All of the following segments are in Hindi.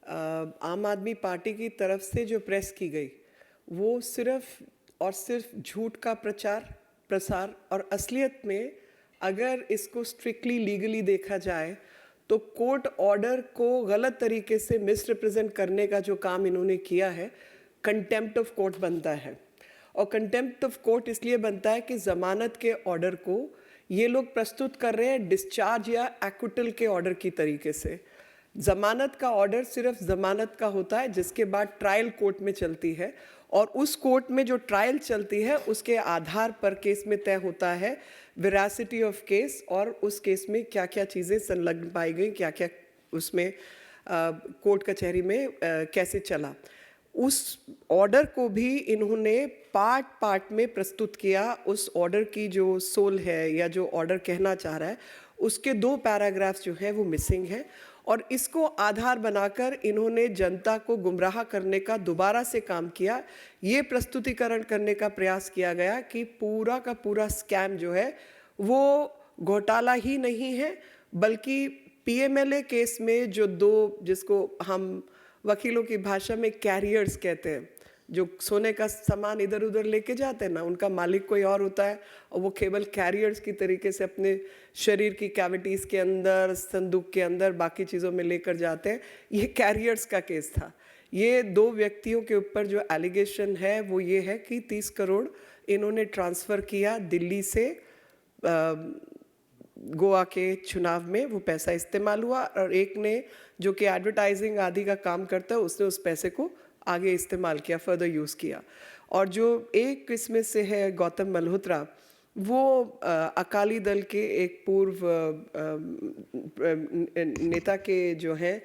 आम आदमी पार्टी की तरफ से जो प्रेस की गई वो सिर्फ और सिर्फ झूठ का प्रसार और असलियत में अगर इसको स्ट्रिक्टली लीगली देखा जाए तो कोर्ट ऑर्डर को गलत तरीके से मिसरिप्रेजेंट करने का जो काम इन्होंने किया है, कंटेम्प्ट ऑफ कोर्ट बनता है। और कंटेम्प्ट ऑफ कोर्ट इसलिए बनता है कि ज़मानत के ऑर्डर को ये लोग प्रस्तुत कर रहे हैं डिस्चार्ज या एक्विटल के ऑर्डर की तरीके से। ज़मानत का ऑर्डर सिर्फ ज़मानत का होता है जिसके बाद ट्रायल कोर्ट में चलती है, और उस कोर्ट में जो ट्रायल चलती है उसके आधार पर केस में तय होता है वेरासिटी ऑफ केस और उस केस में क्या क्या चीज़ें संलग्न पाई गई, क्या क्या उसमें कोर्ट कचहरी में कैसे चला। उस ऑर्डर को भी इन्होंने पार्ट पार्ट में प्रस्तुत किया। उस ऑर्डर की जो सोल है या जो ऑर्डर कहना चाह रहा है उसके 2 पैराग्राफ्स जो है वो मिसिंग है, और इसको आधार बनाकर इन्होंने जनता को गुमराह करने का दोबारा से काम किया। ये प्रस्तुतिकरण करने का प्रयास किया गया कि पूरा का पूरा स्कैम जो है वो घोटाला ही नहीं है, बल्कि पीएमएलए केस में जो 2, जिसको हम वकीलों की भाषा में कैरियर्स कहते हैं, जो सोने का सामान इधर उधर लेके जाते हैं ना, उनका मालिक कोई और होता है और वो केवल कैरियर्स की तरीके से अपने शरीर की कैविटीज़ के अंदर, संदूक के अंदर, बाकी चीज़ों में लेकर जाते हैं। ये कैरियर्स का केस था। ये 2 व्यक्तियों के ऊपर जो एलिगेशन है वो ये है कि 30 करोड़ इन्होंने ट्रांसफ़र किया दिल्ली से गोवा के चुनाव में, वो पैसा इस्तेमाल हुआ, और एक ने जो कि एडवर्टाइजिंग आदि का काम करता है उसने उस पैसे को आगे इस्तेमाल किया, फर्दर यूज़ किया। और जो एक इसमें से है गौतम मल्होत्रा, वो अकाली दल के एक पूर्व नेता के जो हैं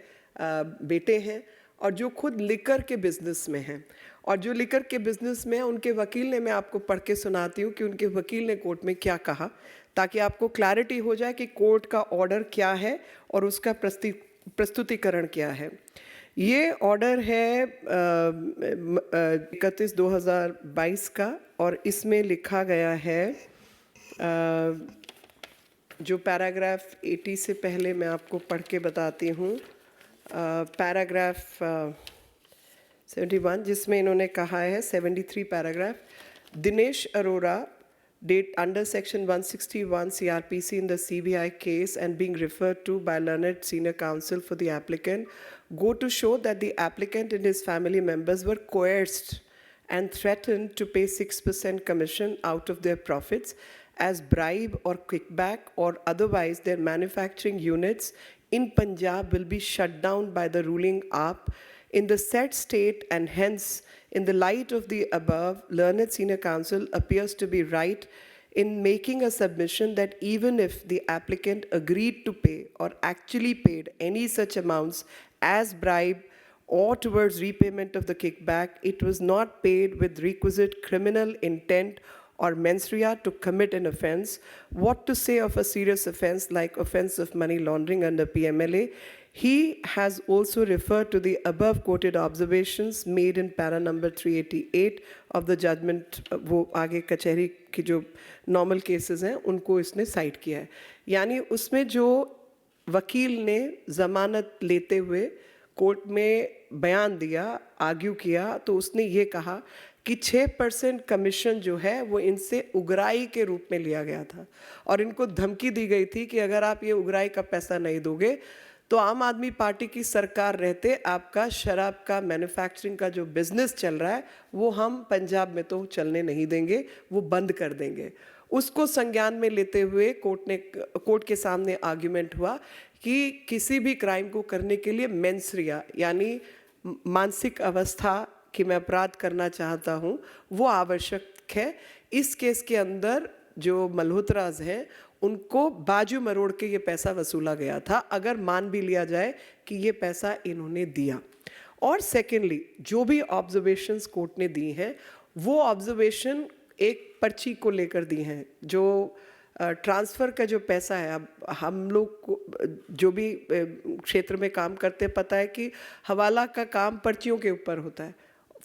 बेटे हैं, और जो खुद लिकर के बिजनेस में हैं। और जो लिकर के बिजनेस में है उनके वकील ने, मैं आपको पढ़ के सुनाती हूँ कि उनके वकील ने कोर्ट में क्या कहा, ताकि आपको क्लैरिटी हो जाए कि कोर्ट का ऑर्डर क्या है और उसका प्रस्तुतिकरण क्या है। ये ऑर्डर है 31/2022 का, और इसमें लिखा गया है जो पैराग्राफ 80 से पहले मैं आपको पढ़ के बताती हूँ, पैराग्राफ 71, जिसमें इन्होंने कहा है 73 paragraph, Dinesh Arora date under section 161 CRPC in the CBI case and being referred to by learned senior counsel for the applicant go to show that the applicant and his family members were coerced and threatened to pay 6% commission out of their profits as bribe or kickback, or otherwise their manufacturing units in Punjab will be shut down by the ruling AAP in the said state, and hence, in the light of the above, learned senior counsel appears to be right in making a submission that even if the applicant agreed to pay or actually paid any such amounts as bribe or towards repayment of the kickback, it was not paid with requisite criminal intent or mens rea to commit an offense. What to say of a serious offense like offense of money laundering under PMLA? He has also referred to the above quoted observations made in para number 388 of the judgment. वो आगे कचहरी की जो नॉर्मल केसेस हैं उनको इसने साइट किया है। यानी उसमें जो वकील ने ज़मानत लेते हुए कोर्ट में बयान दिया, आर्ग्यू किया, तो उसने ये कहा कि 6% कमीशन जो है वो इनसे उगराई के रूप में लिया गया था, और इनको धमकी दी गई थी कि अगर आप ये उगराई का पैसा नहीं दोगे तो आम आदमी पार्टी की सरकार रहते आपका शराब का मैन्युफैक्चरिंग का जो बिजनेस चल रहा है वो हम पंजाब में तो चलने नहीं देंगे, वो बंद कर देंगे। उसको संज्ञान में लेते हुए कोर्ट के सामने आर्ग्यूमेंट हुआ कि किसी भी क्राइम को करने के लिए मेंस रिया यानी मानसिक अवस्था कि मैं अपराध करना चाहता हूँ वो आवश्यक है। इस केस के अंदर जो मल्होत्राज हैं उनको बाजू मरोड़ के ये पैसा वसूला गया था, अगर मान भी लिया जाए कि ये पैसा इन्होंने दिया। और सेकेंडली जो भी ऑब्जर्वेशंस कोर्ट ने दी हैं वो ऑब्जर्वेशन एक पर्ची को लेकर दी हैं, जो ट्रांसफ़र का जो पैसा है। अब हम लोग को जो भी क्षेत्र में काम करते पता है कि हवाला का काम पर्चियों के ऊपर होता है,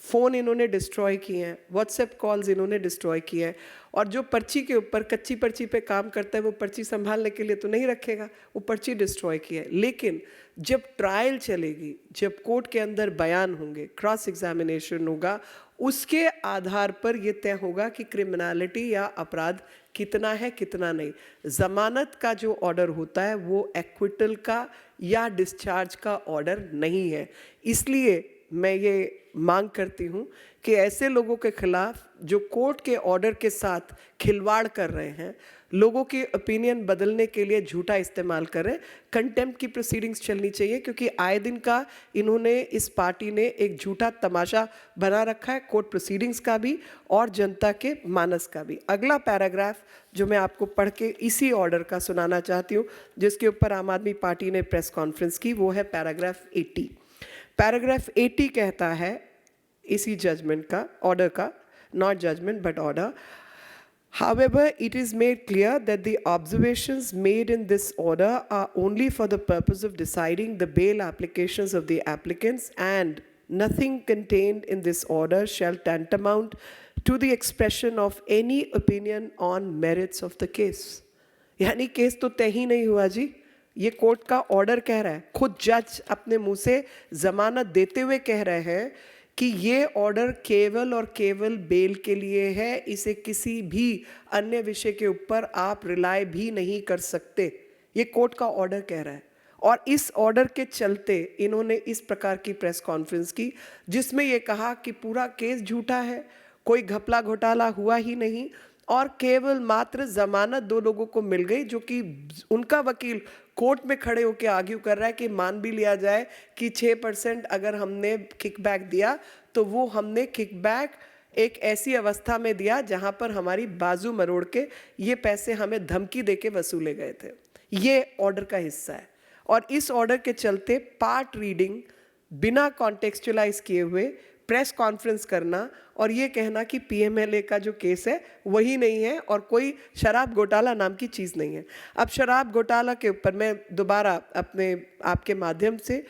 फ़ोन इन्होंने डिस्ट्रॉय किए हैं, व्हाट्सएप कॉल्स इन्होंने डिस्ट्रॉय किए हैं, और जो पर्ची के ऊपर कच्ची पर्ची पे काम करता है वो पर्ची संभालने के लिए तो नहीं रखेगा, वो पर्ची डिस्ट्रॉय की है। लेकिन जब ट्रायल चलेगी, जब कोर्ट के अंदर बयान होंगे, क्रॉस एग्जामिनेशन होगा, उसके आधार पर ये तय होगा कि क्रिमिनलिटी या अपराध कितना है कितना नहीं। ज़मानत का जो ऑर्डर होता है वो एक्विटल का या डिस्चार्ज का ऑर्डर नहीं है। इसलिए मैं ये मांग करती हूँ कि ऐसे लोगों के खिलाफ जो कोर्ट के ऑर्डर के साथ खिलवाड़ कर रहे हैं, लोगों की ओपिनियन बदलने के लिए झूठा इस्तेमाल कर रहे हैं, कंटेम्प्ट की प्रोसीडिंग्स चलनी चाहिए, क्योंकि आए दिन का इन्होंने, इस पार्टी ने एक झूठा तमाशा बना रखा है कोर्ट प्रोसीडिंग्स का भी और जनता के मानस का भी। अगला पैराग्राफ जो मैं आपको पढ़ के इसी ऑर्डर का सुनाना चाहती हूँ, जिसके ऊपर आम आदमी पार्टी ने प्रेस कॉन्फ्रेंस की, वो है पैराग्राफ 80। पैराग्राफ 80 कहता है इसी जजमेंट का, ऑर्डर का, not judgement but order, however it is made clear that the observations made in this order are only for the purpose of deciding the bail applications of the applicants, and nothing contained in this order shall tantamount to the expression of any opinion on merits of the case। यानी केस तो तय ही नहीं हुआ जी, ये कोर्ट का ऑर्डर कह रहा है, खुद जज अपने मुंह से जमानत देते हुए कह रहे हैं कि ये ऑर्डर केवल और केवल बेल के लिए है, इसे किसी भी अन्य विषय के ऊपर आप रिलाय भी नहीं कर सकते, ये कोर्ट का ऑर्डर कह रहा है। और इस ऑर्डर के चलते इन्होंने इस प्रकार की प्रेस कॉन्फ्रेंस की, जिसमें ये कहा कि पूरा केस झूठा है, कोई घपला घोटाला हुआ ही नहीं, और केवल मात्र जमानत 2 लोगों को मिल गई, जो कि उनका वकील कोर्ट में खड़े होकर आर्ग्यू कर रहा है कि मान भी लिया जाए कि 6% अगर हमने किकबैक दिया तो वो हमने किकबैक एक ऐसी अवस्था में दिया जहां पर हमारी बाजू मरोड़ के ये पैसे हमें धमकी देके वसूले गए थे। ये ऑर्डर का हिस्सा है, और इस ऑर्डर के चलते पार्ट रीडिंग बिना कॉन्टेक्चुअलाइज किए हुए प्रेस कॉन्फ्रेंस करना और ये कहना कि पीएमएलए का जो केस है वही नहीं है और कोई शराब घोटाला नाम की चीज़ नहीं है। अब शराब घोटाला के ऊपर मैं दोबारा अपने आपके माध्यम से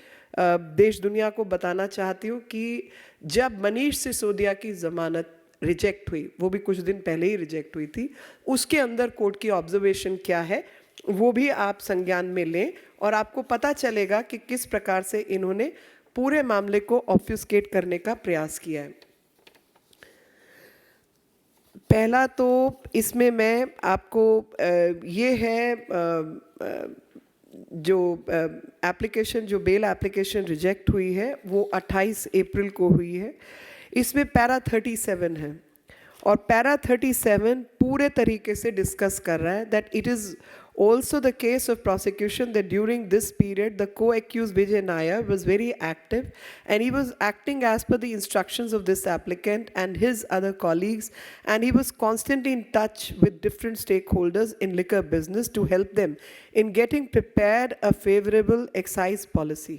देश दुनिया को बताना चाहती हूँ कि जब मनीष सिसोदिया की ज़मानत रिजेक्ट हुई, वो भी कुछ दिन पहले ही रिजेक्ट हुई थी, उसके अंदर कोर्ट की ऑब्जर्वेशन क्या है वो भी आप संज्ञान में लें, और आपको पता चलेगा कि किस प्रकार से इन्होंने पूरे मामले को ऑब्फ्यूस्केट करने का प्रयास किया है। पहला तो इसमें मैं आपको ये है जो एप्लीकेशन, जो बेल एप्लीकेशन रिजेक्ट हुई है वो 28 अप्रैल को हुई है। इसमें पैरा 37 है, और पैरा 37 पूरे तरीके से डिस्कस कर रहा है that it is also the case of prosecution that during this period the co-accused Vijay Nair was very active, and he was acting as per the instructions of this applicant and his other colleagues, and he was constantly in touch with different stakeholders in liquor business to help them in getting prepared a favorable excise policy.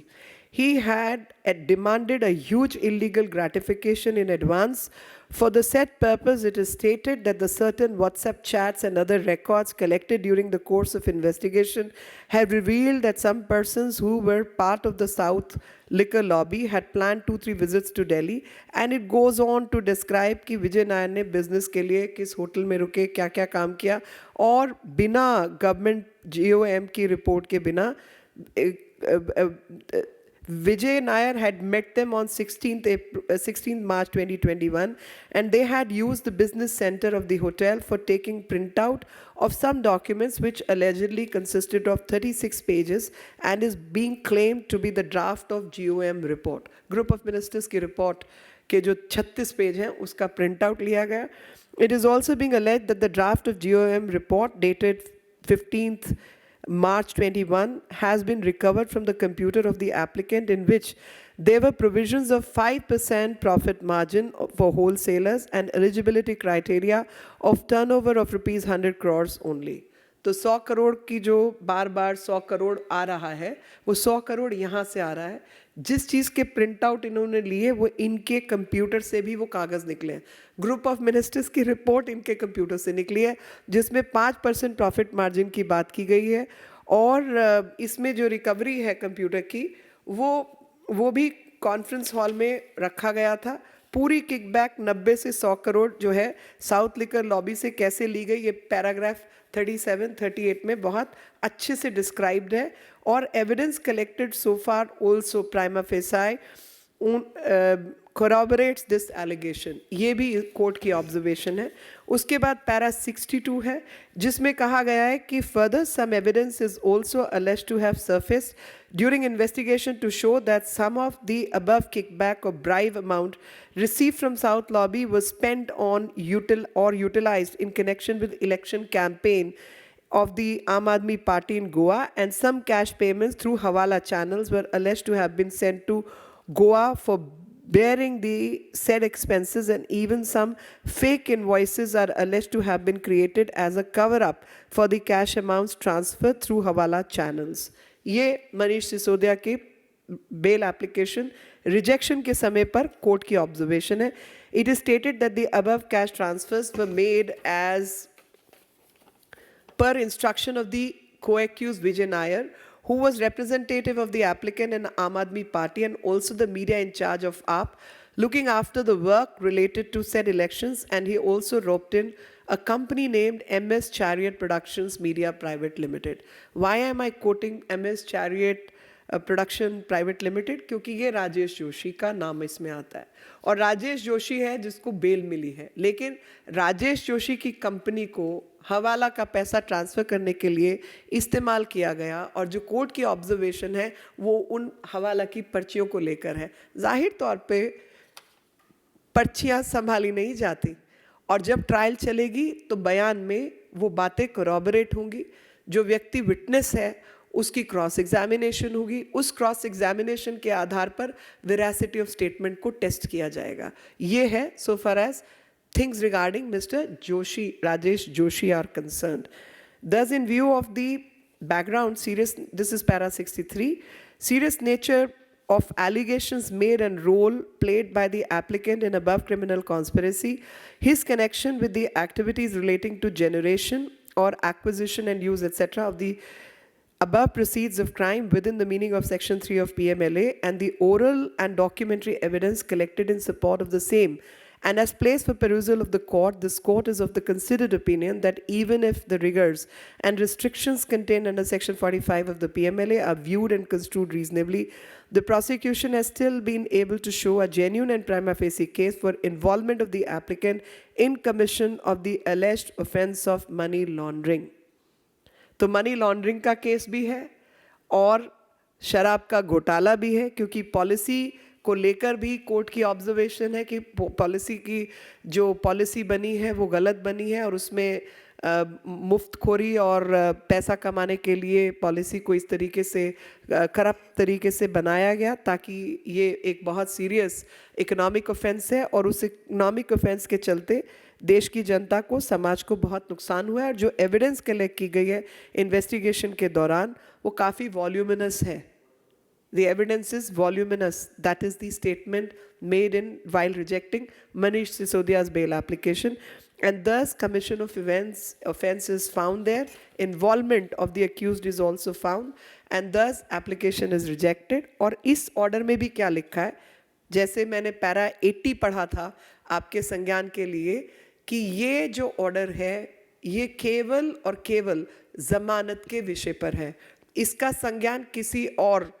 He had demanded a huge illegal gratification in advance. For the said purpose, it is stated that the certain WhatsApp chats and other records collected during the course of investigation have revealed that some persons who were part of the South liquor lobby had planned 2-3 visits to Delhi, and it goes on to describe कि विजय नायर ने बिजनेस के लिए किस होटल में रुके, क्या क्या काम किया, और बिना गवर्नमेंट GOM की रिपोर्ट के बिना Vijay Nair had met them on 16th March 2021, and they had used the business center of the hotel for taking printout of some documents which allegedly consisted of 36 pages and is being claimed to be the draft of GOM report. Group of Ministers की report के जो 36 पेज हैं उसका printout लिया गया. It is also being alleged that the draft of GOM report dated 15th March 21 has been recovered from the computer of the applicant, in which there were provisions of 5% profit margin for wholesalers and eligibility criteria of turnover of rupees 100 crores only. तो 100 करोड़ की जो बार बार 100 करोड़ आ रहा है वो 100 करोड़ यहाँ से आ रहा है। जिस चीज़ के प्रिंट आउट इन्होंने लिए वो इनके कंप्यूटर से भी वो कागज़ निकले हैं। ग्रुप ऑफ मिनिस्टर्स की रिपोर्ट इनके कंप्यूटर से निकली है जिसमें 5% प्रॉफिट मार्जिन की बात की गई है, और इसमें जो रिकवरी है कंप्यूटर की वो भी कॉन्फ्रेंस हॉल में रखा गया था पूरी किकबैक 90 से 100 करोड़ जो है साउथ लिकर लॉबी से कैसे ली गई, ये पैराग्राफ 37-38 में बहुत अच्छे से डिस्क्राइब्ड है। और evidence collected so far also prima facie corroborates this allegation, ये भी कोर्ट की ऑब्जर्वेशन है। उसके बाद पैरा 62 है जिसमें कहा गया है कि further some evidence is also alleged to have surfaced during investigation to show that some of the above kickback or bribe amount received from South Lobby was spent on utilized in connection with election campaign of the Aam Aadmi Party in Goa, and some cash payments through Hawala channels were alleged to have been sent to Goa for bearing the said expenses, and even some fake invoices are alleged to have been created as a cover-up for the cash amounts transferred through Hawala channels. ये मनीष सिसोदिया के बेल एप्लीकेशन रिजेक्शन के समय पर कोर्ट की ऑब्जर्वेशन है. It is stated that the above cash transfers were made as per instruction of the co-accused Vijay Nair, who was representative of the applicant in Aam Aadmi Party and also the media in charge of AAP, looking after the work related to said elections, and he also roped in a company named MS Chariot Productions Media Private Limited. Why am I quoting MS Chariot Production Private Limited? क्योंकि ये राजेश जोशी का नाम इसमें आता है और राजेश जोशी है जिसको बेल मिली है, लेकिन राजेश जोशी की कंपनी को हवाला का पैसा ट्रांसफ़र करने के लिए इस्तेमाल किया गया, और जो कोर्ट की ऑब्जर्वेशन है वो उन हवाला की पर्चियों को लेकर है. जाहिर तौर पे पर्चियाँ संभाली नहीं जाती, और जब ट्रायल चलेगी तो बयान में वो बातें corroborate होंगी. जो व्यक्ति विटनेस है उसकी क्रॉस एग्जामिनेशन होगी, उस क्रॉस एग्जामिनेशन के आधार पर वेरासिटी ऑफ स्टेटमेंट को टेस्ट किया जाएगा. ये है so far as things regarding Mr. Joshi, Rajesh Joshi are concerned. Thus, in view of the background, this is para 63, serious nature of allegations made and role played by the applicant in above criminal conspiracy, his connection with the activities relating to generation or acquisition and use, etc. of the above proceeds of crime within the meaning of Section 3 of PMLA, and the oral and documentary evidence collected in support of the same, and as placed for perusal of the court, this court is of the considered opinion that even if the rigors and restrictions contained under Section 45 of the PMLA are viewed and construed reasonably, the prosecution has still been able to show a genuine and prima facie case for involvement of the applicant in commission of the alleged offense of money laundering. तो मनी लॉन्ड्रिंग का केस भी है और शराब का घोटाला भी है, क्योंकि पॉलिसी को लेकर भी कोर्ट की ऑब्जर्वेशन है कि पॉलिसी की जो पॉलिसी बनी है वो गलत बनी है, और उसमें मुफ्तखोरी और पैसा कमाने के लिए पॉलिसी को इस तरीके से करप्ट तरीके से बनाया गया ताकि ये एक बहुत सीरियस इकोनॉमिक ऑफेंस है, और उस इकोनॉमिक ऑफेंस के चलते देश की जनता को, समाज को बहुत नुकसान हुआ है. और जो एविडेंस कलेक्ट की गई है इन्वेस्टिगेशन के दौरान वो काफ़ी वॉल्यूमिनस है. The evidence is voluminous. That is the statement made in while rejecting Manish Sisodia's bail application, and thus commission of offense is found there. Involvement of the accused is also found, and thus application is rejected. और इस order में भी क्या लिखा है, जैसे मैंने पैरा 80 पढ़ा था आपके संज्ञान के लिए, कि ये जो order है ये केवल और केवल जमानत के विषय पर है. इसका संज्ञान किसी और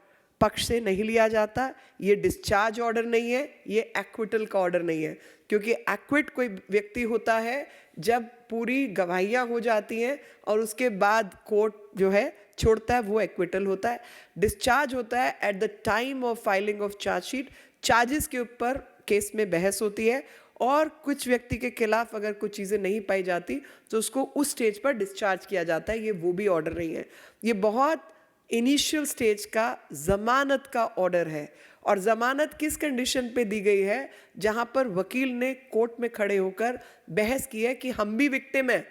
पक्ष से नहीं लिया जाता. ये डिस्चार्ज ऑर्डर नहीं है, ये एक्विटल का ऑर्डर नहीं है, क्योंकि एक्विट कोई व्यक्ति होता है जब पूरी गवाहियां हो जाती हैं और उसके बाद कोर्ट जो है छोड़ता है, वो एक्विटल होता है. डिस्चार्ज होता है at the time of filing of chargesheet. Charges के ऊपर केस में बहस होती है, और कुछ व्यक्ति के खिलाफ अगर कुछ चीज़ें नहीं पाई जाती तो उसको उस स्टेज पर डिस्चार्ज किया जाता है. ये वो भी ऑर्डर नहीं है, ये बहुत इनिशियल स्टेज का ज़मानत का ऑर्डर है. और ज़मानत किस कंडीशन पे दी गई है, जहां पर वकील ने कोर्ट में खड़े होकर बहस की है कि हम भी विक्टिम हैं,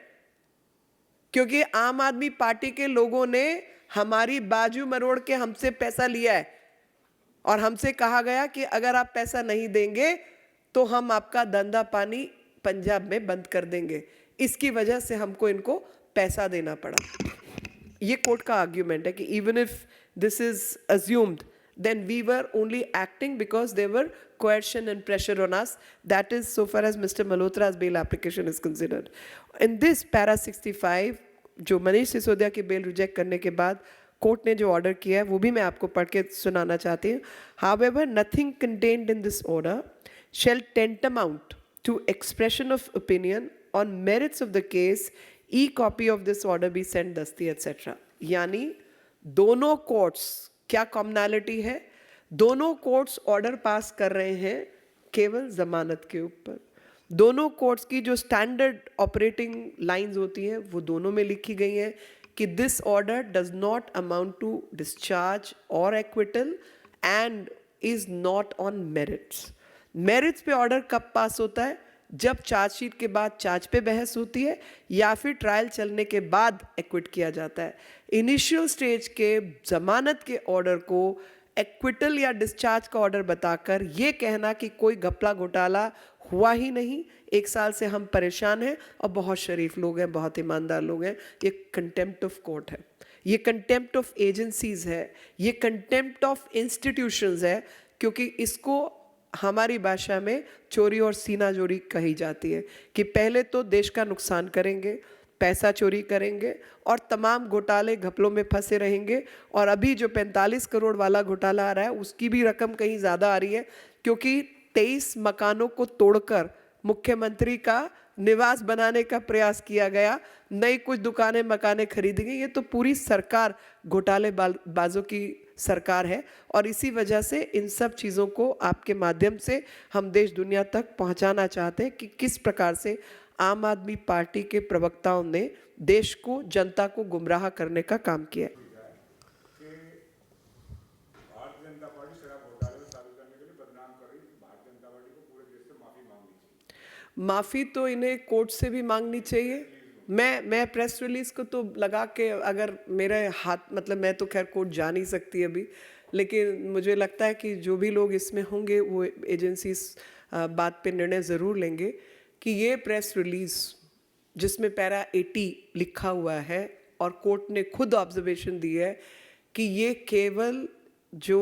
क्योंकि आम आदमी पार्टी के लोगों ने हमारी बाजू मरोड़ के हमसे पैसा लिया है, और हमसे कहा गया कि अगर आप पैसा नहीं देंगे तो हम आपका धंधा पानी पंजाब में बंद कर देंगे. इसकी वजह से हमको इनको पैसा देना पड़ा. ये कोर्ट का आर्ग्यूमेंट है कि even if this is assumed then we were only acting because there were coercion and pressure on us. That is so far as Mr. Malhotra's bail application is considered. In this para 65, जो मनीष सिसोदिया की बेल रिजेक्ट करने के बाद कोर्ट ने जो ऑर्डर किया है वो भी मैं आपको पढ़ के सुनाना चाहती हूँ. However, nothing contained in this order shall tantamount to expression of opinion on merits of the case. E-copy of this order be sent दस्ती etc. यानी दोनों कोर्ट्स क्या कॉमनैलिटी है, दोनों कोर्ट्स ऑर्डर पास कर रहे हैं केवल जमानत के ऊपर. दोनों कोर्ट्स की जो स्टैंडर्ड ऑपरेटिंग लाइंस होती हैं वो दोनों में लिखी गई हैं कि this order does not amount to discharge or acquittal and is not on merits. Merits पे ऑर्डर कब पास होता है? जब चार्जशीट के बाद चार्ज पे बहस होती है या फिर ट्रायल चलने के बाद एक्विट किया जाता है. इनिशियल स्टेज के जमानत के ऑर्डर को एक्विटल या डिस्चार्ज का ऑर्डर बताकर ये कहना कि कोई घपला घोटाला हुआ ही नहीं, 1 साल से हम परेशान हैं और बहुत शरीफ लोग हैं, बहुत ईमानदार लोग हैं, ये कंटेम्प्ट ऑफ कोर्ट है, ये कंटेम्प्ट ऑफ एजेंसीज है, ये कंटेम्प्ट ऑफ इंस्टीट्यूशंस है. क्योंकि इसको हमारी भाषा में चोरी और सीना चोरी कही जाती है कि पहले तो देश का नुकसान करेंगे, पैसा चोरी करेंगे और तमाम घोटाले घपलों में फंसे रहेंगे. और अभी जो 45 करोड़ वाला घोटाला आ रहा है उसकी भी रकम कहीं ज़्यादा आ रही है क्योंकि 23 मकानों को तोड़कर मुख्यमंत्री का निवास बनाने का प्रयास किया गया, नई कुछ दुकानें मकानें खरीदी गई. ये तो पूरी सरकार घोटाले बाजों की सरकार है और इसी वजह से इन सब चीज़ों को आपके माध्यम से हम देश दुनिया तक पहुंचाना चाहते हैं कि किस प्रकार से आम आदमी पार्टी के प्रवक्ताओं ने देश को, जनता को गुमराह करने का काम किया है. माफ़ी तो इन्हें कोर्ट से भी मांगनी चाहिए. मैं प्रेस रिलीज़ को तो लगा के अगर मेरे हाथ, मतलब मैं तो खैर कोर्ट जा नहीं सकती अभी, लेकिन मुझे लगता है कि जो भी लोग इसमें होंगे वो एजेंसी बात पे निर्णय ज़रूर लेंगे कि ये प्रेस रिलीज़ जिसमें पैरा 80 लिखा हुआ है और कोर्ट ने खुद ऑब्जर्वेशन दी है कि ये केवल जो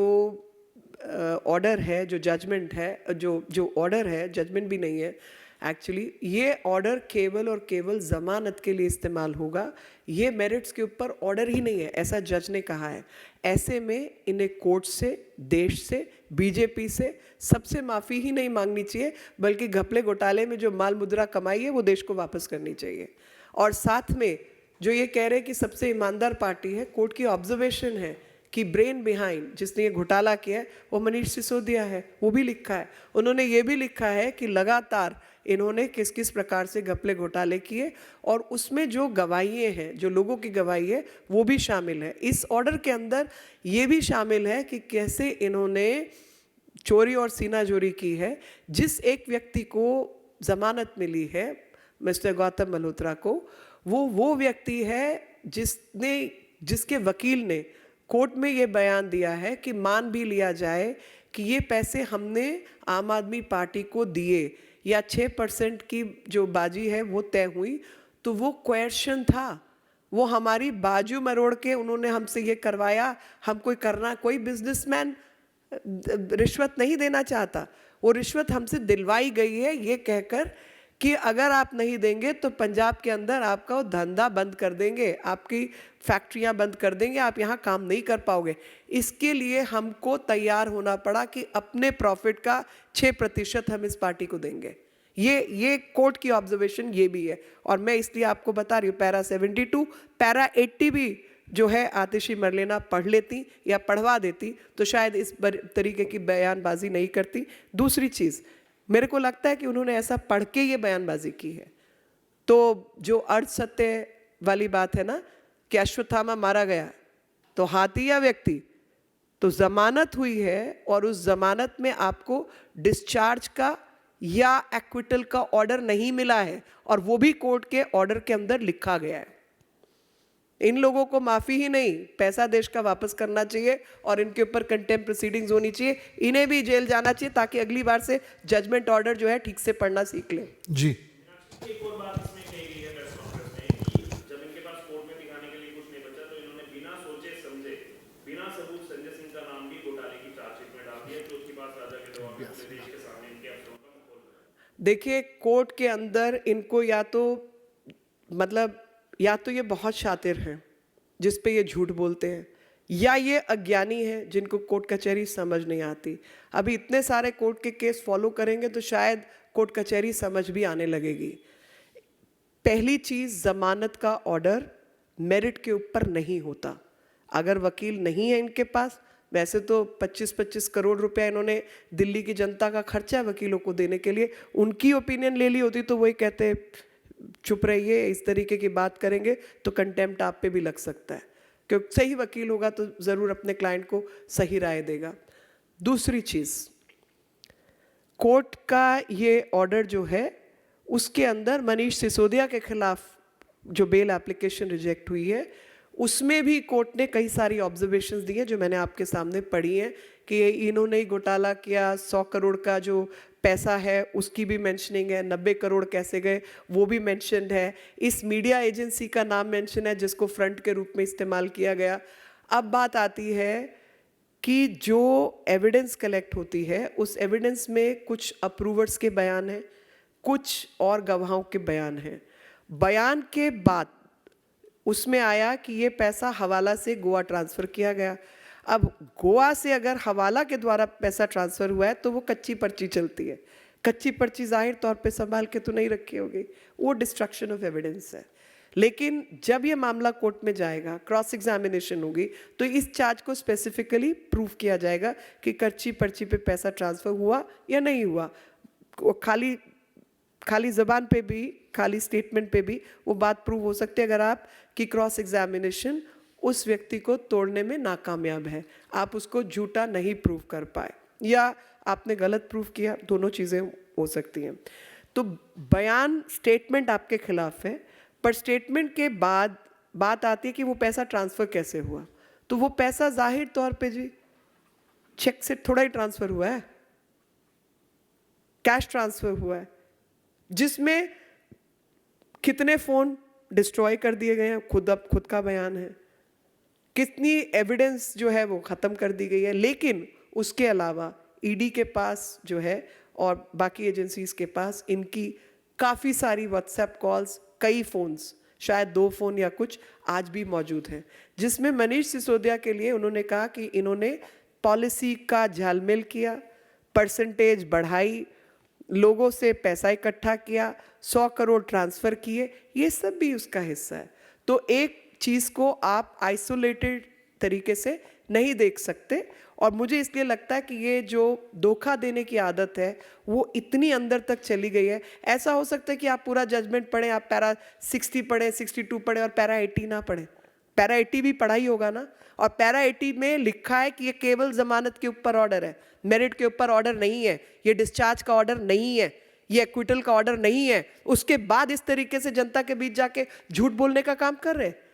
ऑर्डर है, जो जजमेंट है, जो ऑर्डर है, जजमेंट भी नहीं है एक्चुअली, ये ऑर्डर केवल और केवल ज़मानत के लिए इस्तेमाल होगा, ये मेरिट्स के ऊपर ऑर्डर ही नहीं है, ऐसा जज ने कहा है. ऐसे में इन्हें कोर्ट से, देश से, बीजेपी से सबसे माफ़ी ही नहीं मांगनी चाहिए, बल्कि घपले घोटाले में जो माल मुद्रा कमाई है वो देश को वापस करनी चाहिए. और साथ में जो ये कह रहे हैं कि सबसे ईमानदार पार्टी है, कोर्ट की ऑब्जर्वेशन है कि ब्रेन बिहाइंड जिसने ये घोटाला किया है वो मनीष सिसोदिया है, वो भी लिखा है. उन्होंने ये भी लिखा है कि लगातार इन्होंने किस किस प्रकार से घपले घोटाले किए और उसमें जो गवाहियाँ हैं, जो लोगों की गवाही है वो भी शामिल है. इस ऑर्डर के अंदर ये भी शामिल है कि कैसे इन्होंने चोरी और सीना चोरी की है. जिस एक व्यक्ति को जमानत मिली है, मिस्टर गौतम मल्होत्रा को, वो व्यक्ति है जिसके वकील ने कोर्ट में ये बयान दिया है कि मान भी लिया जाए कि ये पैसे हमने आम आदमी पार्टी को दिए या 6% की जो बाजी है वो तय हुई, तो वो कोएर्शन था, वो हमारी बाजू मरोड़ के उन्होंने हमसे ये करवाया. हम कोई बिजनेसमैन रिश्वत नहीं देना चाहता, वो रिश्वत हमसे दिलवाई गई है ये कहकर कि अगर आप नहीं देंगे तो पंजाब के अंदर आपका वो धंधा बंद कर देंगे, आपकी फैक्ट्रियां बंद कर देंगे, आप यहाँ काम नहीं कर पाओगे. इसके लिए हमको तैयार होना पड़ा कि अपने प्रॉफिट का 6% हम इस पार्टी को देंगे. ये कोर्ट की ऑब्जर्वेशन ये भी है और मैं इसलिए आपको बता रही हूँ. पैरा 72, पैरा 80 भी जो है आतिशी मरलेना पढ़ लेती या पढ़वा देती तो शायद इस तरीके की बयानबाजी नहीं करती. दूसरी चीज़, मेरे को लगता है कि उन्होंने ऐसा पढ़ के ये बयानबाजी की है. तो जो अर्ध सत्य वाली बात है ना कि अश्वत्थामा मारा गया तो हाथी या व्यक्ति, तो जमानत हुई है और उस जमानत में आपको डिस्चार्ज का या एक्विटल का ऑर्डर नहीं मिला है और वो भी कोर्ट के ऑर्डर के अंदर लिखा गया है. इन लोगों को माफ़ी ही नहीं, पैसा देश का वापस करना चाहिए और इनके ऊपर कंटेम्प्ट प्रोसीडिंग्स होनी चाहिए. इन्हें भी जेल जाना चाहिए ताकि अगली बार से जजमेंट ऑर्डर जो है ठीक से पढ़ना सीख लें. जी, एक और बात इसमें कही गई है प्रेस कॉन्फ्रेंस में कि जब इनके पास कोर्ट में दिखाने के लिए कुछ नहीं बचा तो इन्होंने बिना सोचे समझे, बिना सबूत संजय सिंह का नाम भी घोटाले की देखिए, कोर्ट के अंदर इनको या तो मतलब या तो ये बहुत शातिर हैं जिस पे ये झूठ बोलते हैं, या ये अज्ञानी हैं जिनको कोर्ट कचहरी समझ नहीं आती। अभी इतने सारे कोर्ट के केस फॉलो करेंगे तो शायद कोर्ट कचहरी समझ भी आने लगेगी। पहली चीज़, ज़मानत का ऑर्डर मेरिट के ऊपर नहीं होता। अगर वकील नहीं है इनके पास, वैसे तो 25-25 करोड़ रुपया इन्होंने दिल्ली की जनता का खर्चा वकीलों को देने के लिए, उनकी ओपिनियन ले ली होती तो वही कहते चुप रहिए, इस तरीके की बात करेंगे तो कंटेम्प्ट आप पे भी लग सकता है, क्योंकि सही वकील होगा तो ज़रूर अपने क्लाइंट को सही राय देगा। दूसरी चीज़, कोर्ट का ये ऑर्डर जो है उसके अंदर मनीष सिसोदिया के खिलाफ जो बेल एप्लीकेशन रिजेक्ट हुई है उसमें भी कोर्ट ने कई सारी ऑब्जर्वेशंस दी हैं जो मैंने आपके सामने पढ़ी हैं कि इन्होंने ही घोटाला किया, 100 करोड़ का जो पैसा है उसकी भी मेंशनिंग है, 90 करोड़ कैसे गए वो भी मेंशन्ड है, इस मीडिया एजेंसी का नाम मेंशन है जिसको फ्रंट के रूप में इस्तेमाल किया गया। अब बात आती है कि जो एविडेंस कलेक्ट होती है उस एविडेंस में कुछ अप्रूवर्स के बयान हैं, कुछ और गवाहों के बयान हैं। बयान के बाद उसमें आया कि ये पैसा हवाला से गोवा ट्रांसफ़र किया गया। अब गोवा से अगर हवाला के द्वारा पैसा ट्रांसफ़र हुआ है तो वो कच्ची पर्ची चलती है। कच्ची पर्ची जाहिर तौर पे संभाल के तो नहीं रखी होगी, वो डिस्ट्रक्शन ऑफ एविडेंस है। लेकिन जब ये मामला कोर्ट में जाएगा, क्रॉस एग्जामिनेशन होगी, तो इस चार्ज को स्पेसिफिकली प्रूव किया जाएगा कि कच्ची पर्ची पे पैसा ट्रांसफ़र हुआ या नहीं हुआ। खाली ज़बान पे भी, खाली स्टेटमेंट पे भी वो बात प्रूव हो सकती है अगर आप की क्रॉस एग्जामिनेशन उस व्यक्ति को तोड़ने में नाकामयाब है, आप उसको झूठा नहीं प्रूव कर पाए या आपने गलत प्रूव किया, दोनों चीज़ें हो सकती हैं। तो बयान, स्टेटमेंट आपके खिलाफ है, पर स्टेटमेंट के बाद बात आती है कि वो पैसा ट्रांसफ़र कैसे हुआ। तो वो पैसा जाहिर तौर पे जी चेक से थोड़ा ही ट्रांसफ़र हुआ है, कैश ट्रांसफ़र हुआ है, जिसमें कितने फ़ोन डिस्ट्रॉय कर दिए गए हैं, खुद का बयान है, कितनी एविडेंस जो है वो ख़त्म कर दी गई है। लेकिन उसके अलावा ईडी के पास जो है और बाकी एजेंसीज़ के पास इनकी काफ़ी सारी व्हाट्सएप कॉल्स, कई फ़ोन्स, शायद 2 फ़ोन या कुछ आज भी मौजूद हैं, जिसमें मनीष सिसोदिया के लिए उन्होंने कहा कि इन्होंने पॉलिसी का झालमेल किया, परसेंटेज बढ़ाई, लोगों से पैसा इकट्ठा किया, 100 करोड़ ट्रांसफ़र किए, ये सब भी उसका हिस्सा है। तो एक चीज़ को आप आइसोलेटेड तरीके से नहीं देख सकते, और मुझे इसलिए लगता है कि ये जो धोखा देने की आदत है वो इतनी अंदर तक चली गई है। ऐसा हो सकता है कि आप पूरा जजमेंट पढ़ें, आप पैरा 60 पढ़ें, 62 पढ़ें और पैरा 80 ना पढ़ें। पैरा 80 भी पढ़ा ही होगा ना, और पैरा 80 में लिखा है कि ये केवल ज़मानत के ऊपर ऑर्डर है, मेरिट के ऊपर ऑर्डर नहीं है, ये डिस्चार्ज का ऑर्डर नहीं है, ये एक्विटल का ऑर्डर नहीं है। उसके बाद इस तरीके से जनता के बीच जाके झूठ बोलने का काम कर रहे हैं।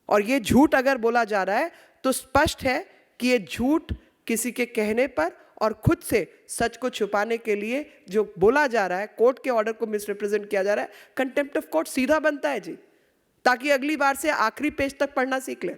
और ये झूठ अगर बोला जा रहा है तो स्पष्ट है कि ये झूठ किसी के कहने पर और खुद से सच को छुपाने के लिए जो बोला जा रहा है, कोर्ट के ऑर्डर को मिसरिप्रेजेंट किया जा रहा है, कंटेम्प्ट ऑफ कोर्ट सीधा बनता है जी, ताकि अगली बार से आखिरी पेज तक पढ़ना सीख ले।